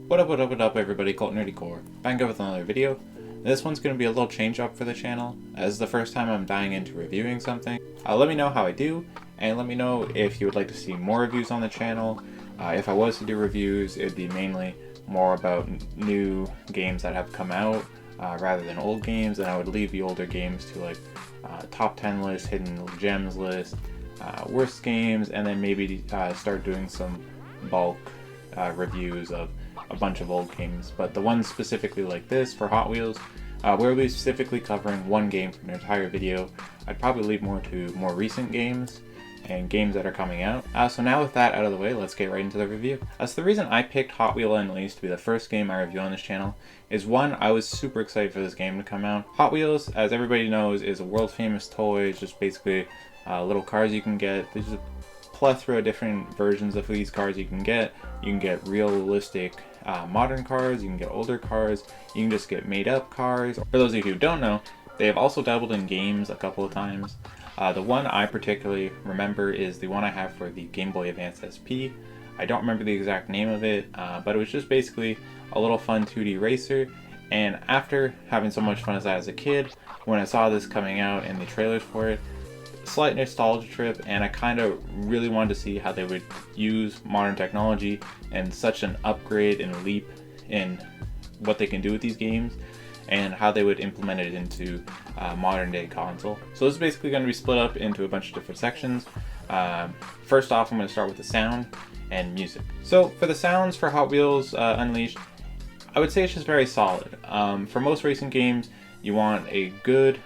What up everybody, Cult Nerdy Core. Back up with another video. This one's going to be a little change up for the channel, as the first time I'm diving into reviewing something. Let me know how I do, and let me know if you would like to see more reviews on the channel. If I was to do reviews, it would be mainly more about new games that have come out, rather than old games, and I would leave the older games to like top 10 list, hidden gems list, worst games, and then maybe start doing some bulk reviews of a bunch of old games. But the ones specifically like this for Hot Wheels, we'll be specifically covering one game for an entire video. I'd probably leave more to more recent games and games that are coming out. So now with that out of the way, let's get right into the review. So the reason I picked Hot Wheel Unleashed to be the first game I review on this channel is one, I was super excited for this game to come out. Hot Wheels, as everybody knows, is a world famous toy. It's just basically little cars you can get. There's a plethora of different versions of these cars you can get. You can get realistic modern cars, you can get older cars, you can just get made up cars. For those of you who don't know, they have also dabbled in games a couple of times. The one I particularly remember is the one I have for the Game Boy Advance SP. I don't remember the exact name of it, but it was just basically a little fun 2D racer. And after having so much fun as that as a kid, when I saw this coming out and the trailers for it, slight nostalgia trip, and I kind of really wanted to see how they would use modern technology and such an upgrade and leap in what they can do with these games, and how they would implement it into modern day console. So this is basically going to be split up into a bunch of different sections. First off, I'm going to start with the sound and music. So for the sounds for Hot Wheels Unleashed, I would say it's just very solid. For most racing games, you want a good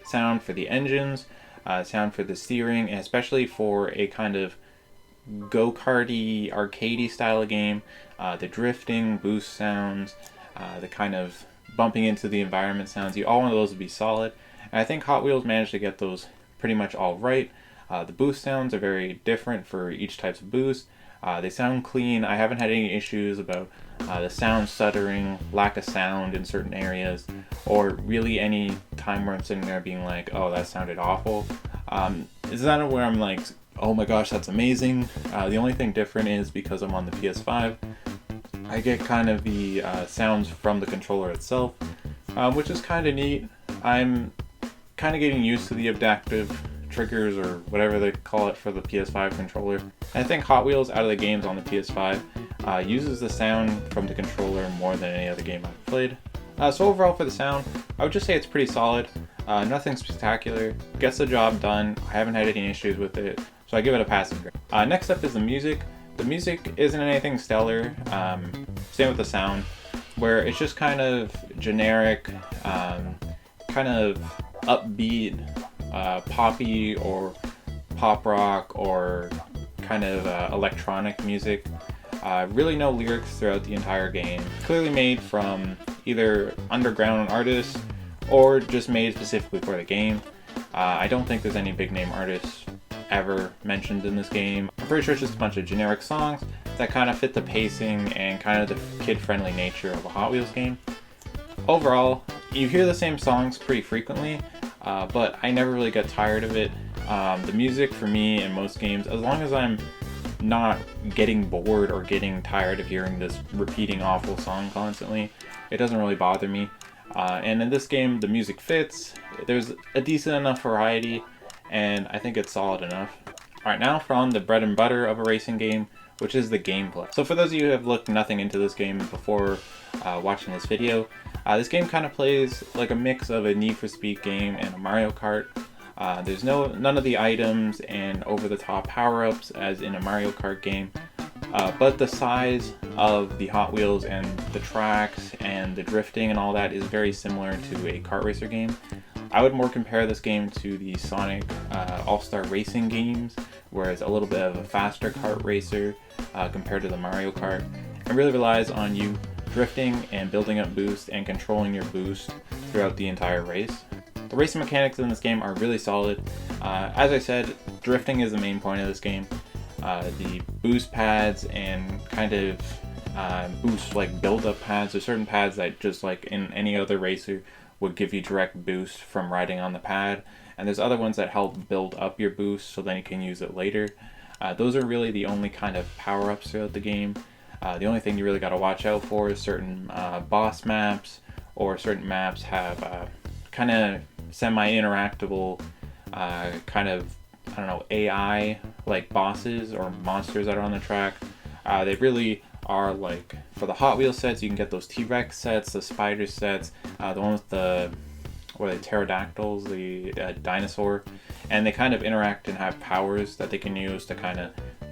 sound for the engines, sound for the steering, and especially for a kind of go-karty, arcadey style of game, the drifting, boost sounds, the kind of bumping into the environment sounds, all of those would be solid. And I think Hot Wheels managed to get those pretty much all right. The boost sounds are very different for each type of boost. They sound clean. I haven't had any issues about the sound stuttering, lack of sound in certain areas, or really any time where I'm sitting there being like, oh, that sounded awful. It's not where I'm like, oh my gosh, that's amazing. The only thing different is because I'm on the PS5, I get kind of the sounds from the controller itself, which is kind of neat. I'm kind of getting used to the adaptive triggers, or whatever they call it, for the PS5 controller. I think Hot Wheels, out of the games on the PS5, uses the sound from the controller more than any other game I've played. So overall for the sound, I would just say it's pretty solid. Nothing spectacular. Gets the job done. I haven't had any issues with it, so I give it a passing grade. Next up is the music. The music isn't anything stellar. Same with the sound, where it's just kind of generic, kind of upbeat, poppy or pop rock, or kind of electronic music. Really no lyrics throughout the entire game. Clearly made from either underground artists or just made specifically for the game. I don't think there's any big name artists ever mentioned in this game. I'm pretty sure it's just a bunch of generic songs that kind of fit the pacing and kind of the kid-friendly nature of a Hot Wheels game. Overall, you hear the same songs pretty frequently, but I never really got tired of it. The music for me in most games, as long as I'm not getting bored or getting tired of hearing this repeating awful song constantly, it doesn't really bother me. And in this game, the music fits. There's a decent enough variety, and I think it's solid enough. Alright, now from the bread and butter of a racing game, which is the gameplay. So for those of you who have looked nothing into this game before watching this video, this game kind of plays like a mix of a Need for Speed game and a Mario Kart. There's none of the items and over-the-top power-ups as in a Mario Kart game, but the size of the Hot Wheels and the tracks and the drifting and all that is very similar to a kart racer game. I would more compare this game to the Sonic All-Star Racing games, where it's a little bit of a faster kart racer compared to the Mario Kart. It really relies on you drifting and building up boost and controlling your boost throughout the entire race. The racing mechanics in this game are really solid. As I said, drifting is the main point of this game. The boost pads and kind of boost like build-up pads. There's certain pads that, just like in any other racer, would give you direct boost from riding on the pad, and there's other ones that help build up your boost so then you can use it later. Those are really the only kind of power-ups throughout the game. The only thing you really got to watch out for is certain boss maps, or certain maps have kind of semi-interactable kind of, I don't know, AI like bosses or monsters that are on the track. They really are like, for the Hot Wheels sets, you can get those T-Rex sets, the spider sets, the one with the, what are they, pterodactyls, the dinosaur, and they kind of interact and have powers that they can use to kind of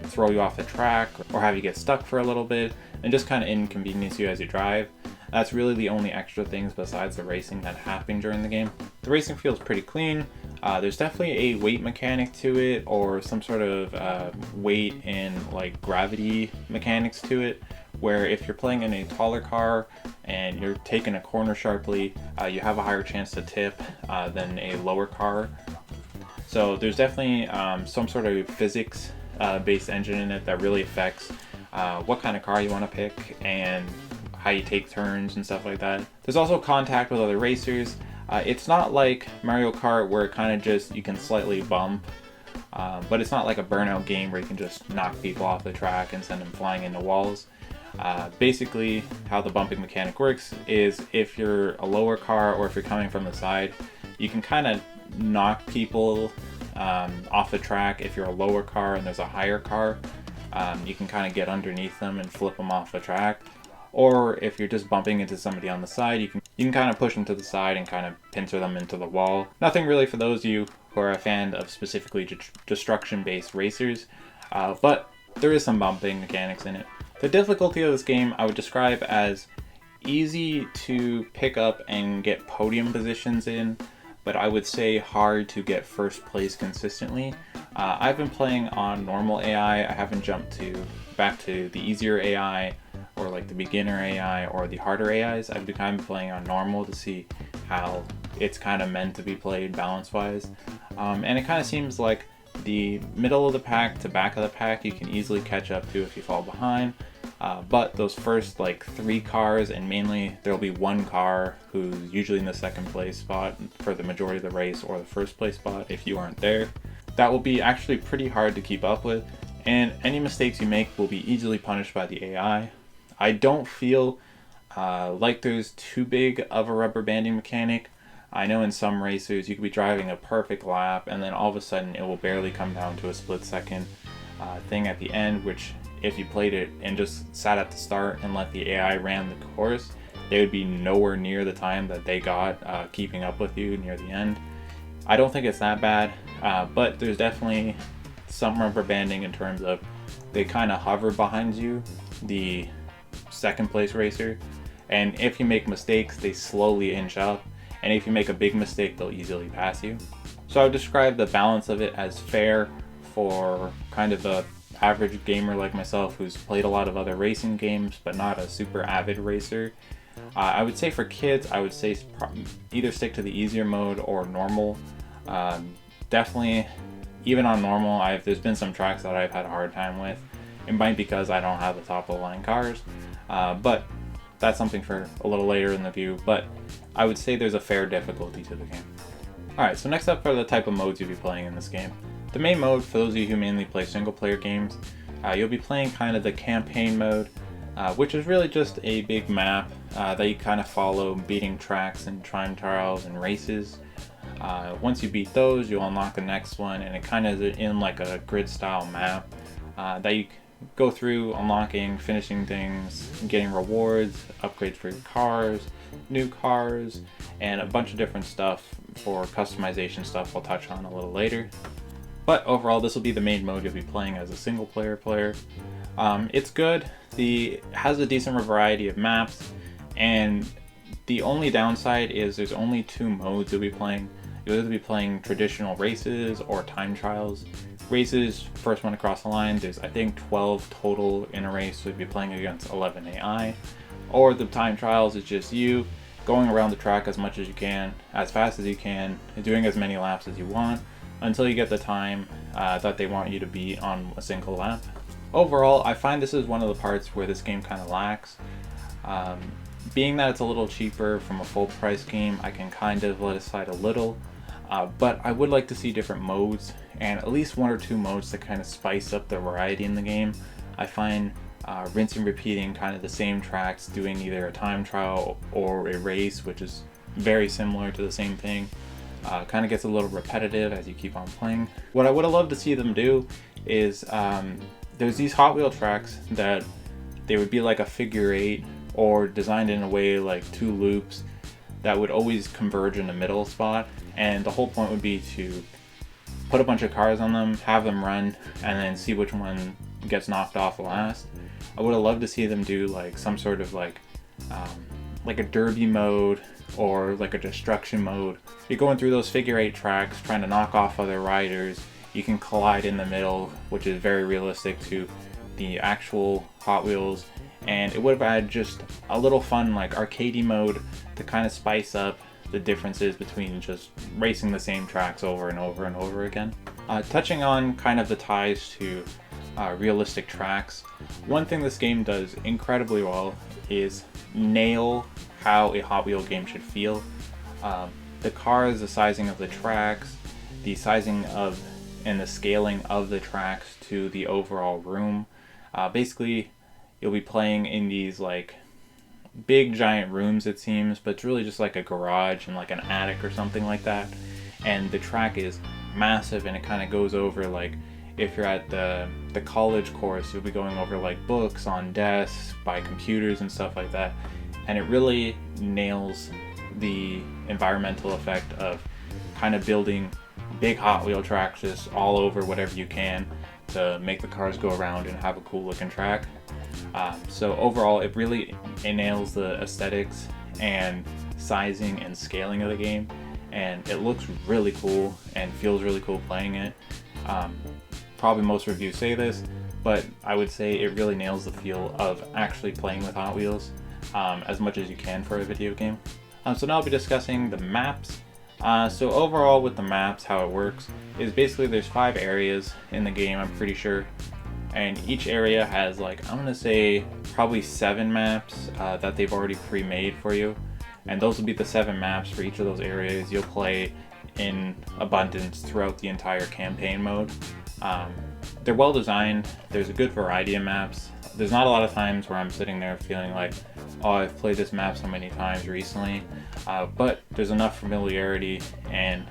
throw you off the track or have you get stuck for a little bit and just kind of inconvenience you as you drive. That's really the only extra things besides the racing that happen during the game. The racing feels pretty clean. There's definitely a weight mechanic to it, or some sort of weight and like gravity mechanics to it, where if you're playing in a taller car and you're taking a corner sharply, you have a higher chance to tip than a lower car. So there's definitely some sort of physics based engine in it that really affects what kind of car you want to pick and how you take turns and stuff like that. There's also contact with other racers. It's not like Mario Kart where it kind of just, you can slightly bump, but it's not like a burnout game where you can just knock people off the track and send them flying into walls. Basically, how the bumping mechanic works is if you're a lower car or if you're coming from the side, you can kind of knock people off the track. If you're a lower car and there's a higher car, you can kind of get underneath them and flip them off the track. Or if you're just bumping into somebody on the side, you can kind of push them to the side and kind of pincer them into the wall. Nothing really for those of you who are a fan of specifically destruction-based racers, but there is some bumping mechanics in it. The difficulty of this game I would describe as easy to pick up and get podium positions in, but I would say hard to get first place consistently. I've been playing on normal AI. I haven't jumped back to the easier AI or like the beginner AI or the harder AIs. I've been kind of playing on normal to see how it's kind of meant to be played balance wise. And it kind of seems like the middle of the pack to back of the pack you can easily catch up to if you fall behind. But those first like 3 cars, and mainly there'll be 1 car who's usually in the second place spot for the majority of the race, or the first place spot if you aren't there. That will be actually pretty hard to keep up with, and any mistakes you make will be easily punished by the AI. I don't feel like there's too big of a rubber banding mechanic. I know in some racers you could be driving a perfect lap and then all of a sudden it will barely come down to a split second thing at the end, which if you played it and just sat at the start and let the AI ran the course, they would be nowhere near the time that they got keeping up with you near the end. I don't think it's that bad, but there's definitely some rubber banding in terms of they kind of hover behind you, the second place racer, and if you make mistakes they slowly inch up, and if you make a big mistake they'll easily pass you. So I would describe the balance of it as fair for kind of a average gamer like myself who's played a lot of other racing games but not a super avid racer. I would say for kids, I would say either stick to the easier mode or normal. Definitely, even on normal, there's been some tracks that I've had a hard time with. It might be because I don't have the top of the line cars, but that's something for a little later in the view. But I would say there's a fair difficulty to the game. Alright, so next up are the type of modes you'll be playing in this game. The main mode, for those of you who mainly play single player games, you'll be playing kind of the campaign mode, which is really just a big map that you kind of follow, beating tracks and time trials and races. Once you beat those, you'll unlock the next one, and it kind of is in like a grid style map that you go through, unlocking, finishing things, getting rewards, upgrades for your cars, new cars, and a bunch of different stuff for customization stuff I'll touch on a little later. But overall, this will be the main mode you'll be playing as a single player. It's good. It has a decent variety of maps, and the only downside is there's only 2 modes you'll be playing. You'll either be playing traditional races or time trials. Races, first one across the line, there's I think 12 total in a race, so you'll be playing against 11 AI. Or the time trials is just you going around the track as much as you can, as fast as you can, and doing as many laps as you want, until you get the time that they want you to beat on a single lap. Overall, I find this is one of the parts where this game kind of lacks. Being that it's a little cheaper from a full price game, I can kind of let it slide a little, but I would like to see different modes, and at least 1 or 2 modes to kind of spice up the variety in the game. I find rinsing, repeating kind of the same tracks, doing either a time trial or a race, which is very similar to the same thing. Kind of gets a little repetitive as you keep on playing. What I would have loved to see them do is there's these Hot Wheel tracks that they would be like a figure eight or designed in a way like two loops that would always converge in the middle spot, and the whole point would be to put a bunch of cars on them, have them run, and then see which one gets knocked off last. I would have loved to see them do like some sort of like a derby mode or like a destruction mode. You're going through those figure eight tracks trying to knock off other riders. You can collide in the middle, which is very realistic to the actual Hot Wheels, and it would have had just a little fun like arcadey mode to kind of spice up the differences between just racing the same tracks over and over and over again. Touching on kind of the ties to realistic tracks, one thing this game does incredibly well is nail how a Hot Wheel game should feel. The cars, the sizing of the tracks, the sizing of and the scaling of the tracks to the overall room. Basically, you'll be playing in these like big giant rooms, it seems, but it's really just like a garage and like an attic or something like that. And the track is massive, and it kind of goes over like, if you're at the college course, you'll be going over like books on desks by computers and stuff like that. And it really nails the environmental effect of kind of building big Hot Wheel tracks just all over whatever you can to make the cars go around and have a cool looking track. So overall, it really nails the aesthetics and sizing and scaling of the game, and it looks really cool and feels really cool playing it. Probably most reviews say this, but I would say it really nails the feel of actually playing with Hot Wheels as much as you can for a video game. So now I'll be discussing the maps. So overall with the maps, how it works is basically there's 5 areas in the game, I'm pretty sure. And each area has like, I'm gonna say probably 7 maps that they've already pre-made for you. And those will be the 7 maps for each of those areas you'll play in abundance throughout the entire campaign mode. They're well designed, there's a good variety of maps. There's not a lot of times where I'm sitting there feeling like, oh, I've played this map so many times recently, but there's enough familiarity and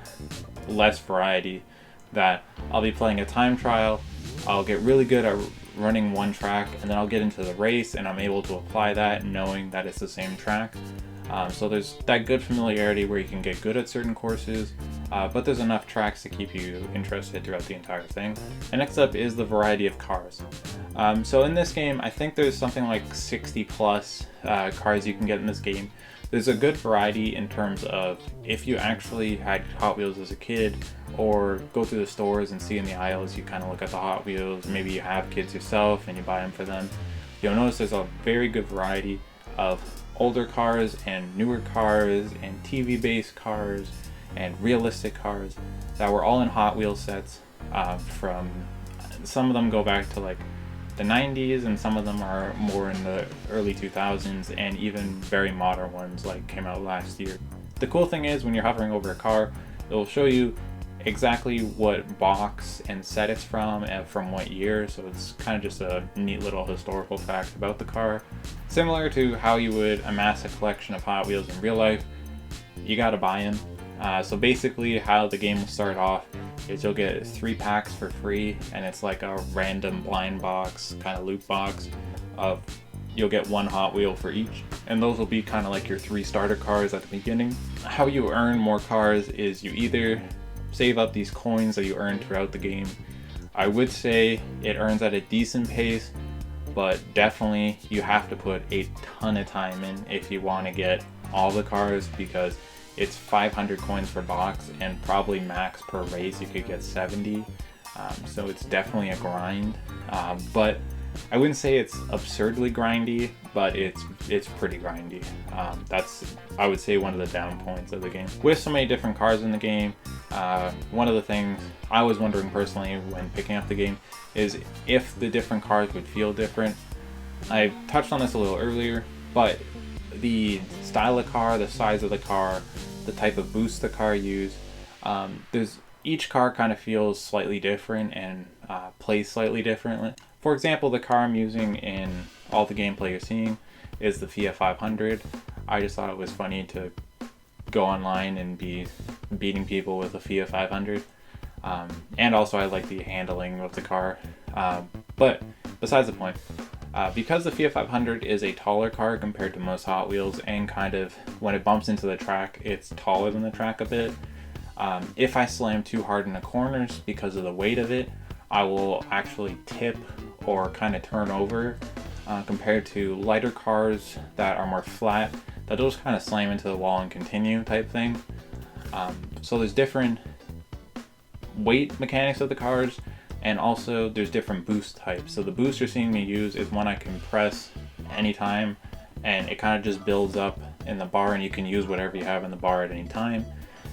less variety that I'll be playing a time trial, I'll get really good at running one track, and then I'll get into the race and I'm able to apply that knowing that it's the same track. So there's that good familiarity where you can get good at certain courses, but there's enough tracks to keep you interested throughout the entire thing. And next up is the variety of cars. So in this game, I think there's something like 60 plus cars you can get in this game. There's a good variety in terms of if you actually had Hot Wheels as a kid, or go through the stores and see in the aisles, you kind of look at the Hot Wheels, maybe you have kids yourself and you buy them for them. You'll notice there's a very good variety of older cars and newer cars and TV based cars and realistic cars that were all in Hot Wheels sets. From some of them go back to like the 90s, and some of them are more in the early 2000s, and even very modern ones like came out last year. The cool thing is when you're hovering over a car, it'll show you exactly what box and set it's from and from what year, so it's kind of just a neat little historical fact about the car. Similar to how you would amass a collection of Hot Wheels in real life, you gotta buy them. So basically how the game will start off is you'll get 3 packs for free, and it's like a random blind box, kind of loot box of, you'll get 1 Hot Wheel for each, and those will be kind of like your 3 starter cars at the beginning. How you earn more cars is you either save up these coins that you earn throughout the game. I would say it earns at a decent pace, but definitely you have to put a ton of time in if you want to get all the cars, because it's 500 coins per box, and probably max per race you could get 70. So it's definitely a grind, but I wouldn't say it's absurdly grindy, but it's pretty grindy. That's, I would say, one of the down points of the game. With so many different cars in the game, one of the things I was wondering personally when picking up the game is if the different cars would feel different. I touched on this a little earlier, but the style of car, the size of the car, the type of boost the car used, each car kind of feels slightly different and plays slightly differently. For example, the car I'm using in all the gameplay you're seeing is the Fiat 500. I just thought it was funny to go online and be beating people with a Fiat 500. And also I like the handling of the car. But besides the point, because the Fiat 500 is a taller car compared to most Hot Wheels, and kind of when it bumps into the track, it's taller than the track a bit. If I slam too hard in the corners because of the weight of it, I will actually tip or kind of turn over, compared to lighter cars that are more flat, that will just kind of slam into the wall and continue type thing. So there's different weight mechanics of the cars, and also there's different boost types. So the boost you're seeing me use is one I can press anytime, and it kind of just builds up in the bar, and you can use whatever you have in the bar at any time.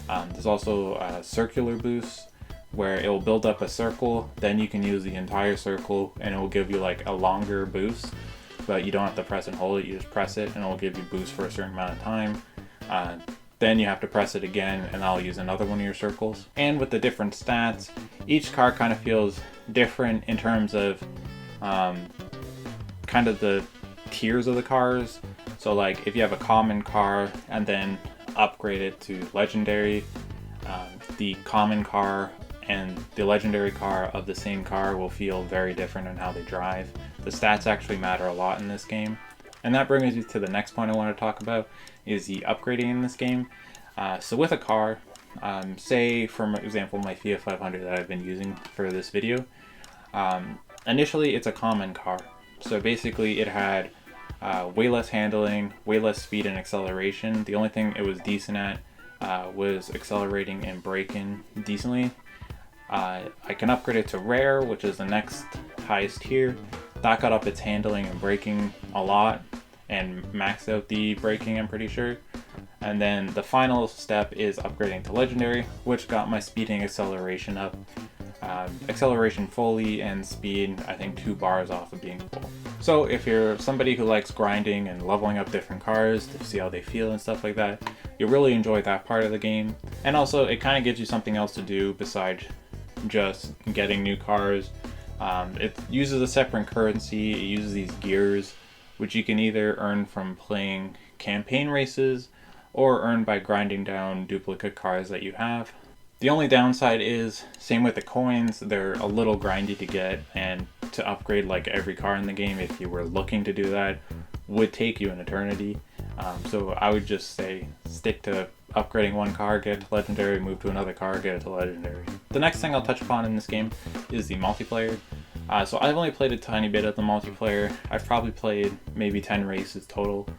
There's also a circular boost where it will build up a circle, then you can use the entire circle and it will give you like a longer boost, but you don't have to press and hold it, you just press it and it will give you boost for a certain amount of time. Then you have to press it again and I'll use another one of your circles. And with the different stats, each car kind of feels different in terms of kind of the tiers of the cars. So like if you have a common car and then upgrade it to legendary, the common car and the legendary car of the same car will feel very different in how they drive. The stats actually matter a lot in this game. And that brings me to the next point I want to talk about, is the upgrading in this game. So with a car, say for example my Fiat 500 that I've been using for this video, initially it's a common car. So basically it had way less handling, way less speed and acceleration. The only thing it was decent at was accelerating and braking decently. I can upgrade it to rare, which is the next highest tier. That got up its handling and braking a lot and maxed out the braking, I'm pretty sure. And then the final step is upgrading to legendary, which got my speed and acceleration up. Acceleration fully and speed, I think 2 bars off of being full. So if you're somebody who likes grinding and leveling up different cars to see how they feel and stuff like that, you'll really enjoy that part of the game. And also it kind of gives you something else to do besides just getting new cars. It uses a separate currency, it uses these gears, which you can either earn from playing campaign races or earn by grinding down duplicate cars that you have. The only downside is, same with the coins, they're a little grindy to get, and to upgrade like every car in the game, if you were looking to do that, would take you an eternity. So I would just say stick to upgrading one car, get it to legendary, move to another car, get it to legendary. The next thing I'll touch upon in this game is the multiplayer. So I've only played a tiny bit of the multiplayer. I've probably played maybe 10 races total.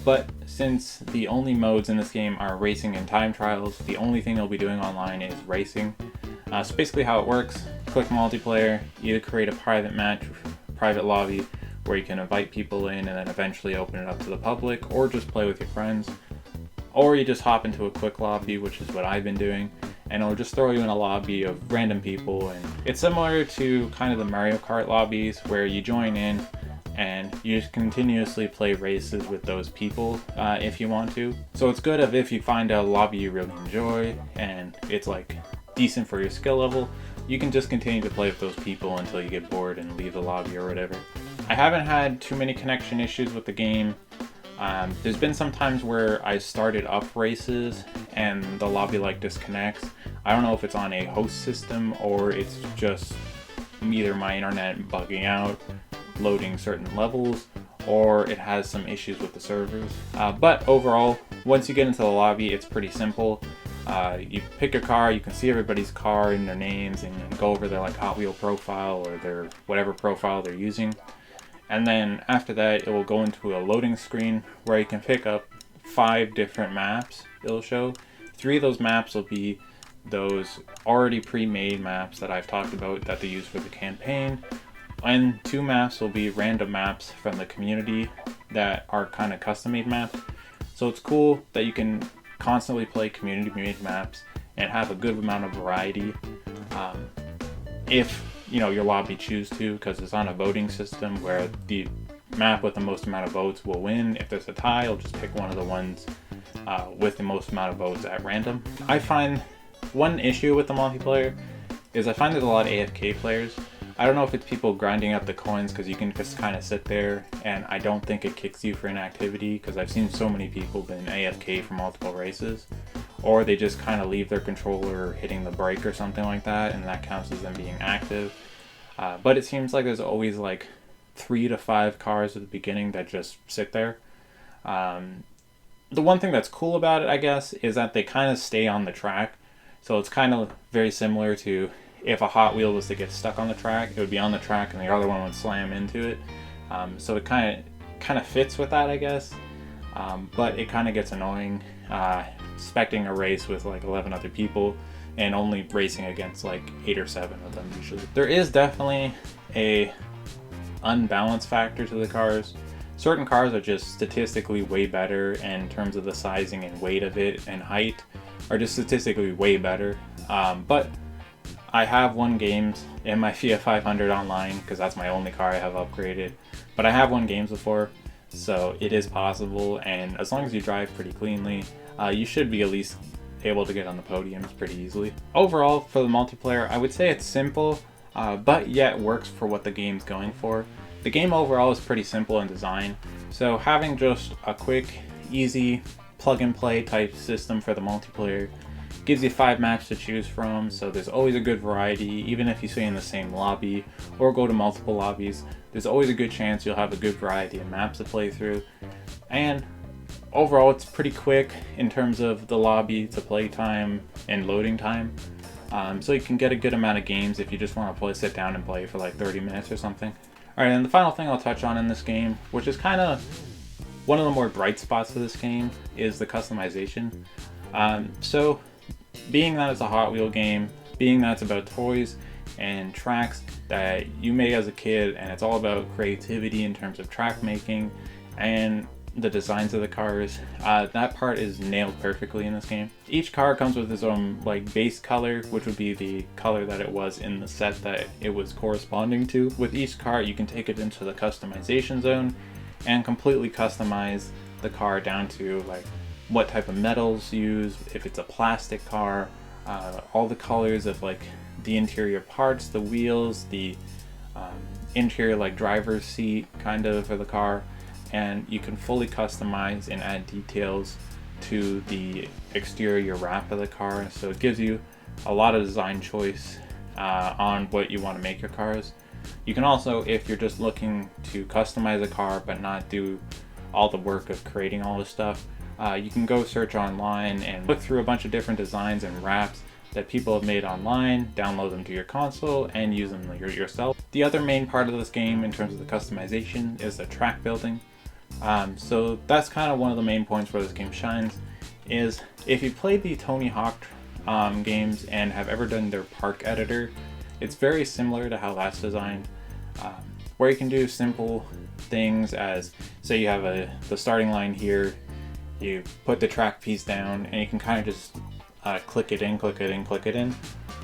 But since the only modes in this game are racing and time trials, the only thing you'll be doing online is racing. So basically how it works, click multiplayer, either create a private match, private lobby, where you can invite people in and then eventually open it up to the public, or just play with your friends. Or you just hop into a quick lobby, which is what I've been doing, and it'll just throw you in a lobby of random people. And it's similar to kind of the Mario Kart lobbies, where you join in and you just continuously play races with those people if you want to. So it's good if you find a lobby you really enjoy and it's like decent for your skill level, you can just continue to play with those people until you get bored and leave the lobby or whatever. I haven't had too many connection issues with the game. There's been some times where I started up races and the lobby like disconnects. I don't know if it's on a host system or it's just either my internet bugging out, loading certain levels, or it has some issues with the servers. But overall, once you get into the lobby, it's pretty simple. You pick your car, you can see everybody's car and their names and go over their like Hot Wheel profile or their whatever profile they're using. And then after that, it will go into a loading screen where you can pick up 5 different maps it'll show. 3 of those maps will be those already pre-made maps that I've talked about that they use for the campaign. And 2 maps will be random maps from the community that are kind of custom-made maps. So it's cool that you can constantly play community-made maps and have a good amount of variety. If your lobby choose to, because it's on a voting system where the map with the most amount of votes will win. If there's a tie, I'll just pick one of the ones with the most amount of votes at random. I find one issue with the multiplayer is I find there's a lot of AFK players. I don't know if it's people grinding up the coins because you can just kind of sit there, and I don't think it kicks you for inactivity because I've seen so many people been AFK for multiple races, or they just kind of leave their controller hitting the brake or something like that, and that counts as them being active. But it seems like there's always like 3 to 5 cars at the beginning that just sit there. The one thing that's cool about it, I guess, is that they kind of stay on the track. So it's kind of very similar to if a Hot Wheel was to get stuck on the track, it would be on the track and the other one would slam into it. So it kind of fits with that, I guess. But it kind of gets annoying expecting a race with like 11 other people and only racing against like 8 or 7 of them usually. There is definitely a unbalanced factor to the cars. Certain cars are just statistically way better, and in terms of the sizing and weight of it and height are just statistically way better. But I have won games in my Fiat 500 online because that's my only car I have upgraded. But I have won games before, so it is possible, and as long as you drive pretty cleanly, you should be at least able to get on the podiums pretty easily. Overall, for the multiplayer, I would say it's simple, but yet works for what the game's going for. The game overall is pretty simple in design, so having just a quick, easy, plug-and-play type system for the multiplayer gives you 5 maps to choose from, so there's always a good variety. Even if you stay in the same lobby or go to multiple lobbies, there's always a good chance you'll have a good variety of maps to play through. And overall, it's pretty quick in terms of the lobby to play time and loading time. So you can get a good amount of games if you just want to sit down and play for like 30 minutes or something. Alright, and the final thing I'll touch on in this game, which is kind of one of the more bright spots of this game, is the customization. So being that it's a Hot Wheel game, being that it's about toys and tracks that you made as a kid, and it's all about creativity in terms of track making and the designs of the cars, that part is nailed perfectly in this game. Each car comes with its own like base color, which would be the color that it was in the set that it was corresponding to. With each car, you can take it into the customization zone and completely customize the car down to like what type of metals used, if it's a plastic car, all the colors of like the interior parts, the wheels, the interior like driver's seat kind of for the car, and you can fully customize and add details to the exterior wrap of the car, so it gives you a lot of design choice on what you want to make your cars. You can also, if you're just looking to customize a car but not do all the work of creating all this stuff, you can go search online and look through a bunch of different designs and wraps that people have made online, download them to your console, and use them yourself. The other main part of this game in terms of the customization is the track building. So that's kind of one of the main points where this game shines, is if you played the Tony Hawk games and have ever done their park editor, it's very similar to how that's designed, where you can do simple things as, say you have the starting line here, you put the track piece down, and you can kind of just click it in, click it in, click it in.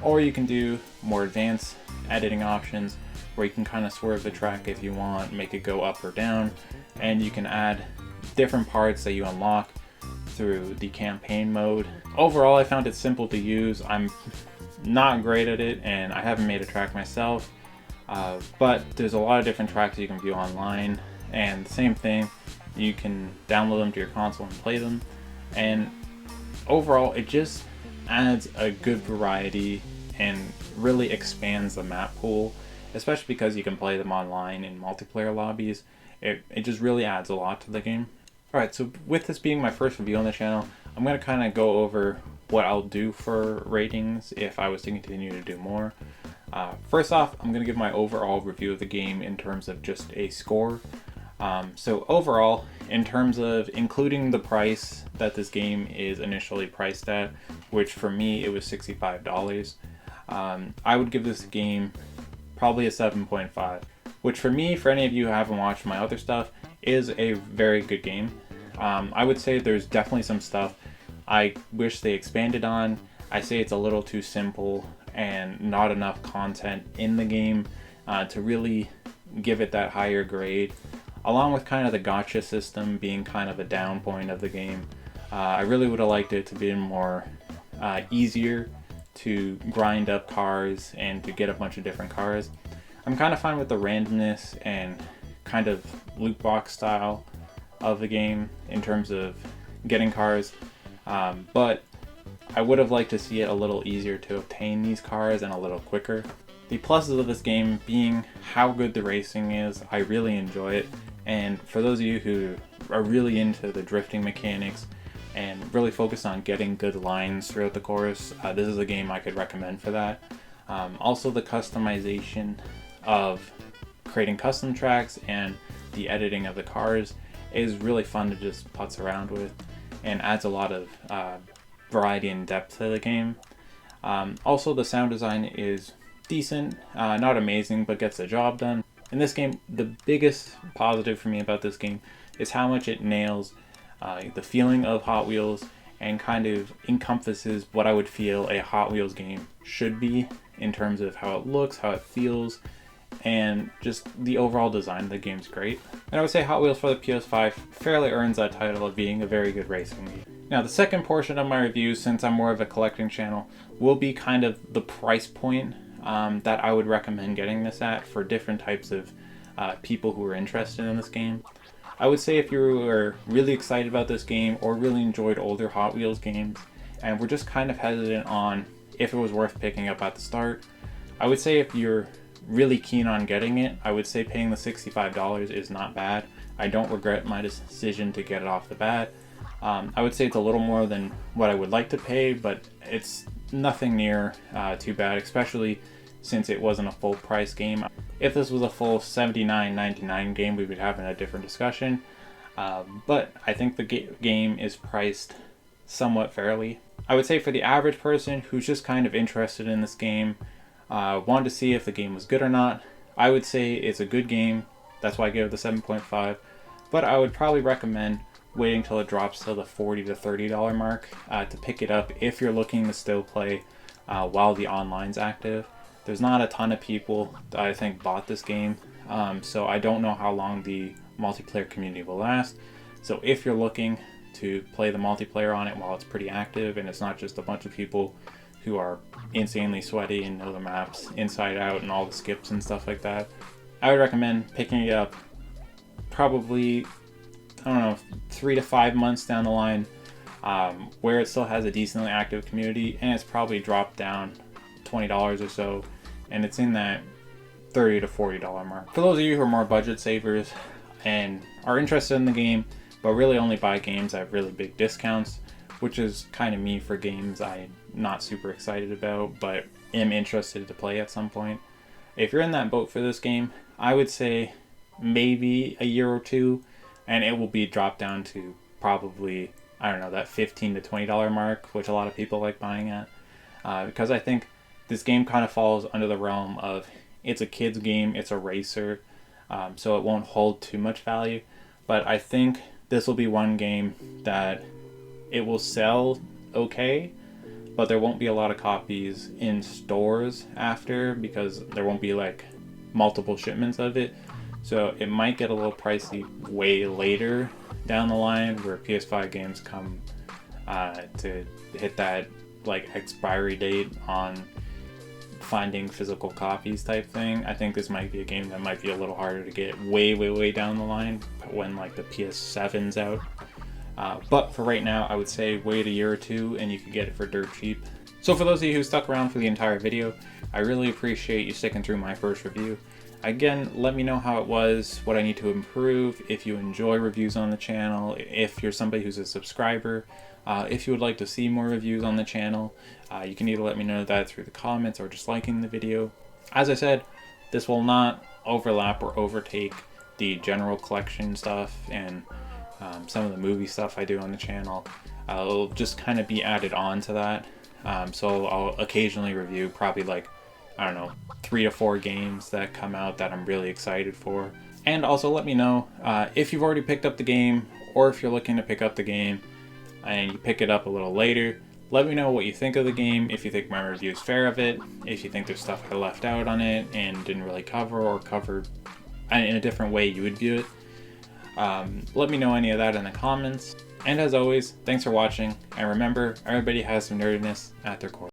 Or you can do more advanced editing options where you can kind of swerve the track if you want, make it go up or down, and you can add different parts that you unlock through the campaign mode. Overall, I found it simple to use. I'm not great at it, and I haven't made a track myself, but there's a lot of different tracks you can view online, and same thing, you can download them to your console and play them, and overall it just adds a good variety and really expands the map pool, especially because you can play them online in multiplayer lobbies. It just really adds a lot to the game. Alright, so with this being my first review on the channel, I'm going to kind of go over what I'll do for ratings if I was to continue to do more. First off, I'm going to give my overall review of the game in terms of just a score. So overall, in terms of including the price that this game is initially priced at, which for me it was $65, I would give this game probably a 7.5, which for me, for any of you who haven't watched my other stuff, is a very good game. I would say there's definitely some stuff I wish they expanded on. I say it's a little too simple and not enough content in the game to really give it that higher grade. Along with kind of the gacha system being kind of a down point of the game, I really would have liked it to be more easier to grind up cars and to get a bunch of different cars. I'm kind of fine with the randomness and kind of loot box style of the game in terms of getting cars, but I would have liked to see it a little easier to obtain these cars and a little quicker. The pluses of this game being how good the racing is. I really enjoy it, and for those of you who are really into the drifting mechanics and really focus on getting good lines throughout the course, this is a game I could recommend for that. Also, the customization of creating custom tracks and the editing of the cars is really fun to just putz around with, and adds a lot of variety and depth to the game. Also, the sound design is decent, not amazing, but gets the job done. In this game, the biggest positive for me about this game is how much it nails the feeling of Hot Wheels and kind of encompasses what I would feel a Hot Wheels game should be in terms of how it looks, how it feels, and just the overall design of the game's great. And I would say Hot Wheels for the PS5 fairly earns that title of being a very good racing game. Now, the second portion of my review, since I'm more of a collecting channel, will be kind of the price point that I would recommend getting this at for different types of people who are interested in this game. I would say if you were really excited about this game or really enjoyed older Hot Wheels games and were just kind of hesitant on if it was worth picking up at the start, I would say if you're really keen on getting it, I would say paying the $65 is not bad. I don't regret my decision to get it off the bat. I would say it's a little more than what I would like to pay, but it's nothing near too bad, especially since it wasn't a full price game. If this was a full $79.99 game, we would have a different discussion. But I think the game is priced somewhat fairly. I would say for the average person who's just kind of interested in this game, wanted to see if the game was good or not, I would say it's a good game. That's why I gave it the 7.5. But I would probably recommend waiting till it drops to the $40 to $30 mark to pick it up if you're looking to still play while the online's active. There's not a ton of people that I think bought this game, so I don't know how long the multiplayer community will last. So if you're looking to play the multiplayer on it while it's pretty active and it's not just a bunch of people who are insanely sweaty and know the maps inside out and all the skips and stuff like that, I would recommend picking it up probably, I don't know, 3 to 5 months down the line, where it still has a decently active community and it's probably dropped down $20 or so, and it's in that $30 to $40 mark. For those of you who are more budget savers and are interested in the game but really only buy games at really big discounts, which is kind of me for games I'm not super excited about but am interested to play at some point, if you're in that boat for this game, I would say maybe a year or two and it will be dropped down to probably, I don't know, that $15 to $20 mark, which a lot of people like buying at, because I think this game kind of falls under the realm of it's a kid's game, it's a racer, so it won't hold too much value. But I think this will be one game that it will sell okay, but there won't be a lot of copies in stores after because there won't be like multiple shipments of it. So it might get a little pricey way later down the line where PS5 games come to hit that like expiry date on finding physical copies type thing. I think this might be a game that might be a little harder to get way down the line when like the PS7's out. But for right now, I would say wait a year or two and you can get it for dirt cheap. So for those of you who stuck around for the entire video, I really appreciate you sticking through my first review. Again, let me know how it was, what I need to improve, if you enjoy reviews on the channel, if you're somebody who's a subscriber, if you would like to see more reviews on the channel. You can either let me know that through the comments or just liking the video. As I said, this will not overlap or overtake the general collection stuff and some of the movie stuff I do on the channel. It'll just kind of be added on to that. So I'll occasionally review probably like, I don't know, 3 to 4 games that come out that I'm really excited for. And also let me know if you've already picked up the game or if you're looking to pick up the game and you pick it up a little later. Let me know what you think of the game, if you think my review is fair of it, if you think there's stuff I left out on it and didn't really cover or covered in a different way you would view it. Let me know any of that in the comments. And as always, thanks for watching, and remember, everybody has some nerdiness at their core.